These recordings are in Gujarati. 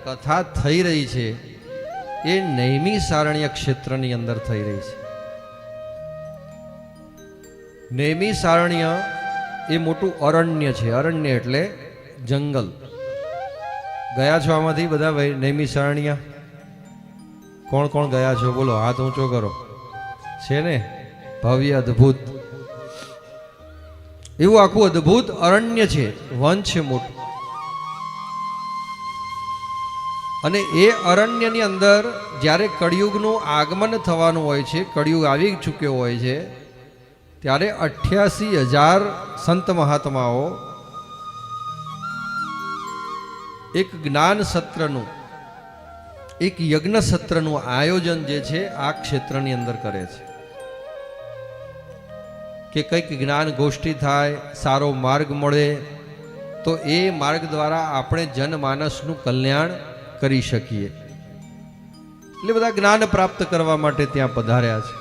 કથા થઈ રહી છે એ નૈમિષારણ્ય ક્ષેત્રની અંદર થઈ રહી છે. નૈમિષારણ્ય એ મોટું અરણ્ય છે. અરણ્ય એટલે જંગલ. ગયા છો આમાંથી બધા નૈમિષારણ્ય? કોણ કોણ ગયા છો? બોલો, હાથ ઊંચો કરો. છે ને? ભવ્ય અદ્ભુત એવું આખું અદ્ભુત અરણ્ય છે, વન છે મોટું. અને એ અરણ્યની અંદર જ્યારે કળિયુગનું આગમન થવાનું હોય છે, કળિયુગ આવી ચૂક્યો હોય છે, ત્યારે 88,000 સંત મહાત્માઓ એક જ્ઞાન સત્રનું, એક યજ્ઞ સત્રનું આયોજન જે છે આ ક્ષેત્રની અંદર કરે છે કે કંઈક જ્ઞાન ગોષ્ઠી થાય, સારો માર્ગ મળે, તો એ માર્ગ દ્વારા આપણે જનમાનસનું કલ્યાણ કરી શકીએ. એટલે બધા જ્ઞાન પ્રાપ્ત કરવા માટે ત્યાં પધાર્યા છે.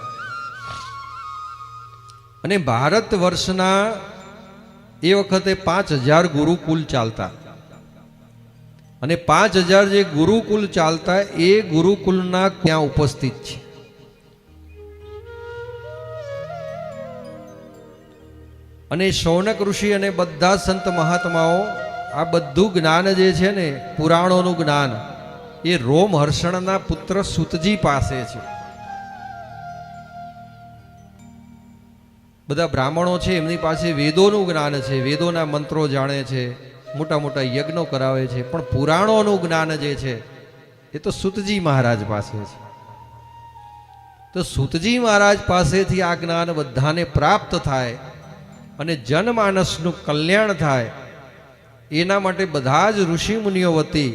અને ભારત વર્ષના એ વખતે 5,000 ગુરુકુલ ચાલતા, અને 5,000 જે ગુરુકુલ ચાલતા એ ગુરુકુલના ત્યાં ઉપસ્થિત છે. અને શૌનક ઋષિ અને બધા સંત મહાત્માઓ આ બધું જ્ઞાન જે છે ને, પુરાણોનું જ્ઞાન, એ રોમહર્ષણના પુત્ર સૂતજી પાસે છે. બધા બ્રાહ્મણો છે, એમની પાસે વેદોનું જ્ઞાન છે, વેદોના મંત્રો જાણે છે, મોટા મોટા યજ્ઞો કરાવે છે, પણ પુરાણોનું જ્ઞાન જે છે એ તો સૂતજી મહારાજ પાસે છે. તો સૂતજી મહારાજ પાસેથી આ જ્ઞાન બધાને પ્રાપ્ત થાય અને જનમાનસનું કલ્યાણ થાય, એના માટે બધા જ ઋષિ મુનિઓ વતી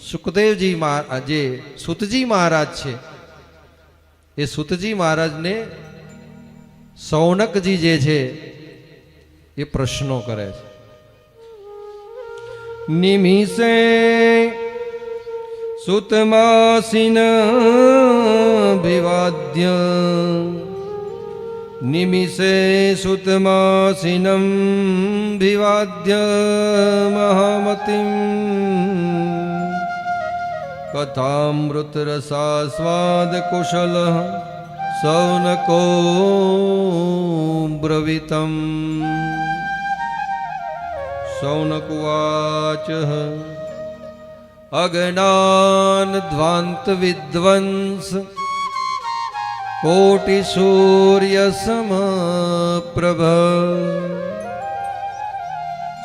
સુખદેવજી જે સૂતજી મહારાજ છે, એ સૂતજી મહારાજને શૌનકજી જે છે એ પ્રશ્નો કરે છે. નિમિષે સુતમાસીન વિવાદ્ય, નિમિષે સુતમાસીનમ વિવાદ્ય મહામતિમ કથામૃત રસાસ્વાદ કુશલ શૌનકો બ્રવીતમ. શૌનકુવાચ અજ્ઞાન ધ્વાંત વિદ્વંસ કોટિ સૂર્ય સમપ્રભ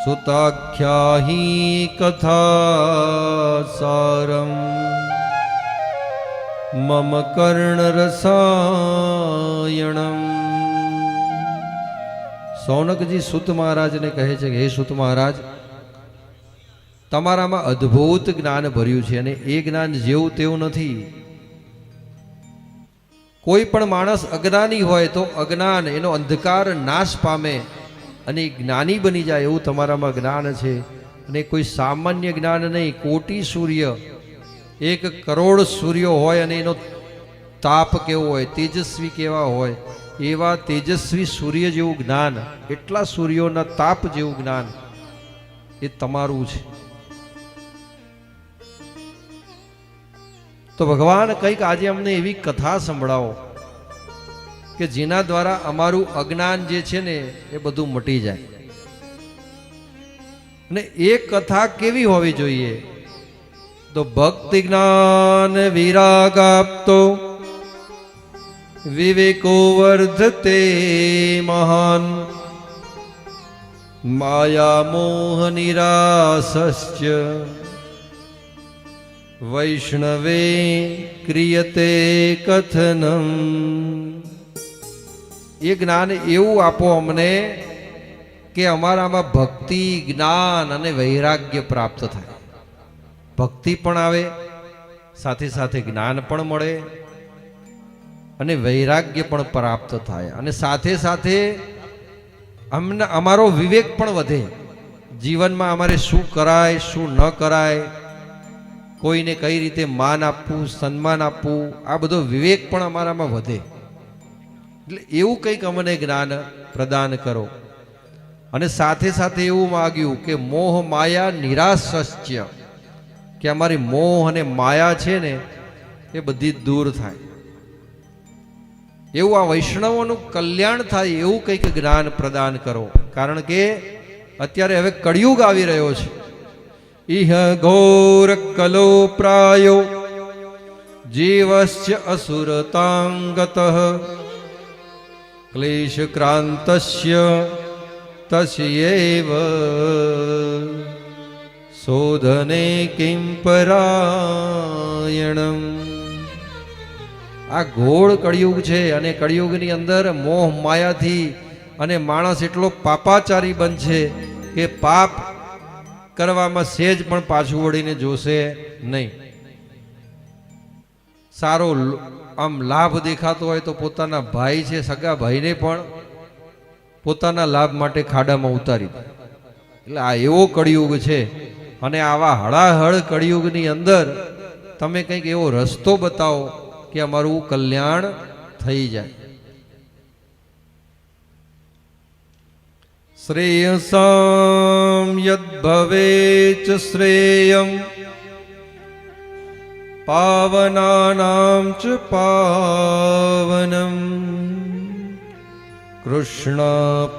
સુતાખ્યાહી કથા સારમ મમ કર્ણ રસાયણમ. શૌનકજી સૂત મહારાજને કહે છે કે હે સૂત મહારાજ, તમારામાં અદ્ભુત જ્ઞાન ભર્યું છે, અને એ જ્ઞાન જેવું તેવું નથી. કોઈ પણ માણસ અજ્ઞાની હોય તો અજ્ઞાન, એનો અંધકાર નાશ પામે અને જ્ઞાની બની જાય, એવું તમારામાં જ્ઞાન છે. અને કોઈ સામાન્ય જ્ઞાન નહીં. કોટી સૂર્ય, 1 કરોડ સૂર્યો હોય અને એનો તાપ કેવો હોય, તેજસ્વી કેવા હોય, એવા તેજસ્વી સૂર્ય જેવું જ્ઞાન, એટલા સૂર્યોના તાપ જેવું જ્ઞાન એ તમારું છે. તો ભગવાન કંઈક આજે અમને એવી કથા સંભળાવો કે જેના દ્વારા અમારું અજ્ઞાન જે છે ને એ બધું મટી જાય. ને એ કથા કેવી હોવી જોઈએ? તો ભક્તિ જ્ઞાન વિરાગ આપતો વિવેકો વર્ધતે મહાન માયા મોહ નિરાસશ્ચ વૈષ્ણવે ક્રિયતે કથનમ. એ જ્ઞાન એવું આપો અમને કે અમારામાં ભક્તિ, જ્ઞાન અને વૈરાગ્ય પ્રાપ્ત થાય. ભક્તિ પણ આવે, સાથે સાથે જ્ઞાન પણ મળે અને વૈરાગ્ય પણ પ્રાપ્ત થાય, અને સાથે સાથે અમને અમારો વિવેક પણ વધે. જીવનમાં અમારે શું કરાય, શું ન કરાય, કોઈને કઈ રીતે માન આપવું, સન્માન આપવું, આ બધો વિવેક પણ અમારામાં વધે. એટલે એવું કંઈક અમને જ્ઞાન પ્રદાન કરો. અને સાથે સાથે એવું માગ્યું કે મોહ માયા નિરાસસ્ય, કે અમારી મોહ અને માયા છે ને એ બધી દૂર થાય, એવું આ વૈષ્ણવોનું કલ્યાણ થાય એવું કંઈક જ્ઞાન પ્રદાન કરો. કારણ કે અત્યારે હવે કળિયુગ આવી રહ્યો છે. ઇહ ઘોર કલો પ્રાયો જીવસ્ય અસુરતાંગતઃ ક્લેશ ક્રાંતસ્ય તસ્યૈવ શોધને કિં પરાયણમ. આ ઘોળ કળિયુગ છે અને કળિયુગની અંદર મોહ માયાથી અને માણસ એટલો પાપાચારી બનશે કે પાપ કરવામાં સેજ પણ પાછું વળીને જોશે નહીં. સારો આમ લાભ દેખાતો હોય તો પોતાના ભાઈ છે, સગા ભાઈને પણ પોતાના લાભ માટે ખાડામાં ઉતારી દે. એટલે આ એવો કળિયુગ છે અને આવા હળાહળ કળિયુગની અંદર તમે કંઈક એવો રસ્તો બતાવો કે અમારું કલ્યાણ થઈ જાય. શ્રેયસામ યદ ભવેચ શ્રેયમ પાવનાનામ ચ પાવનમ કૃષ્ણ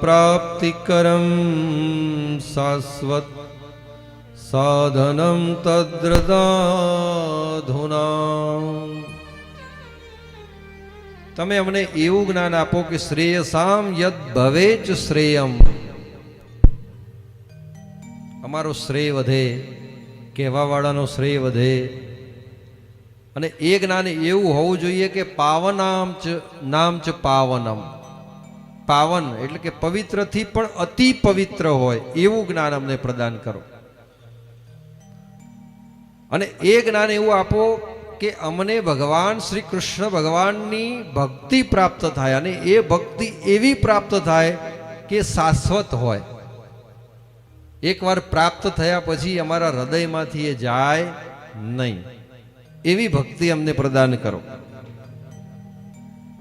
પ્રાપ્તિકરમ શાશ્વત સાધનમ તદ્રદાધુના. તમે અમને એવું જ્ઞાન આપો કે શ્રેયસામ યદ ભવેચ શ્રેયમ, અમારો શ્રેય વધે, કહેવાવાળાનો શ્રેય વધે. અને એ જ્ઞાન એવું હોવું જોઈએ કે પાવનામ ચ નામ ચ પાવનમ, પાવન એટલે કે પવિત્રથી પણ અતિ પવિત્ર હોય એવું જ્ઞાન અમને પ્રદાન કરો. અને એ જ્ઞાન એવું આપો કે અમને ભગવાન શ્રી કૃષ્ણ ભગવાનની ભક્તિ પ્રાપ્ત થાય અને એ ભક્તિ એવી પ્રાપ્ત થાય કે શાશ્વત હોય. એકવાર પ્રાપ્ત થયા પછી અમારા હૃદયમાંથી એ જાય નહીં, એવી ભક્તિ અમને પ્રદાન કરો.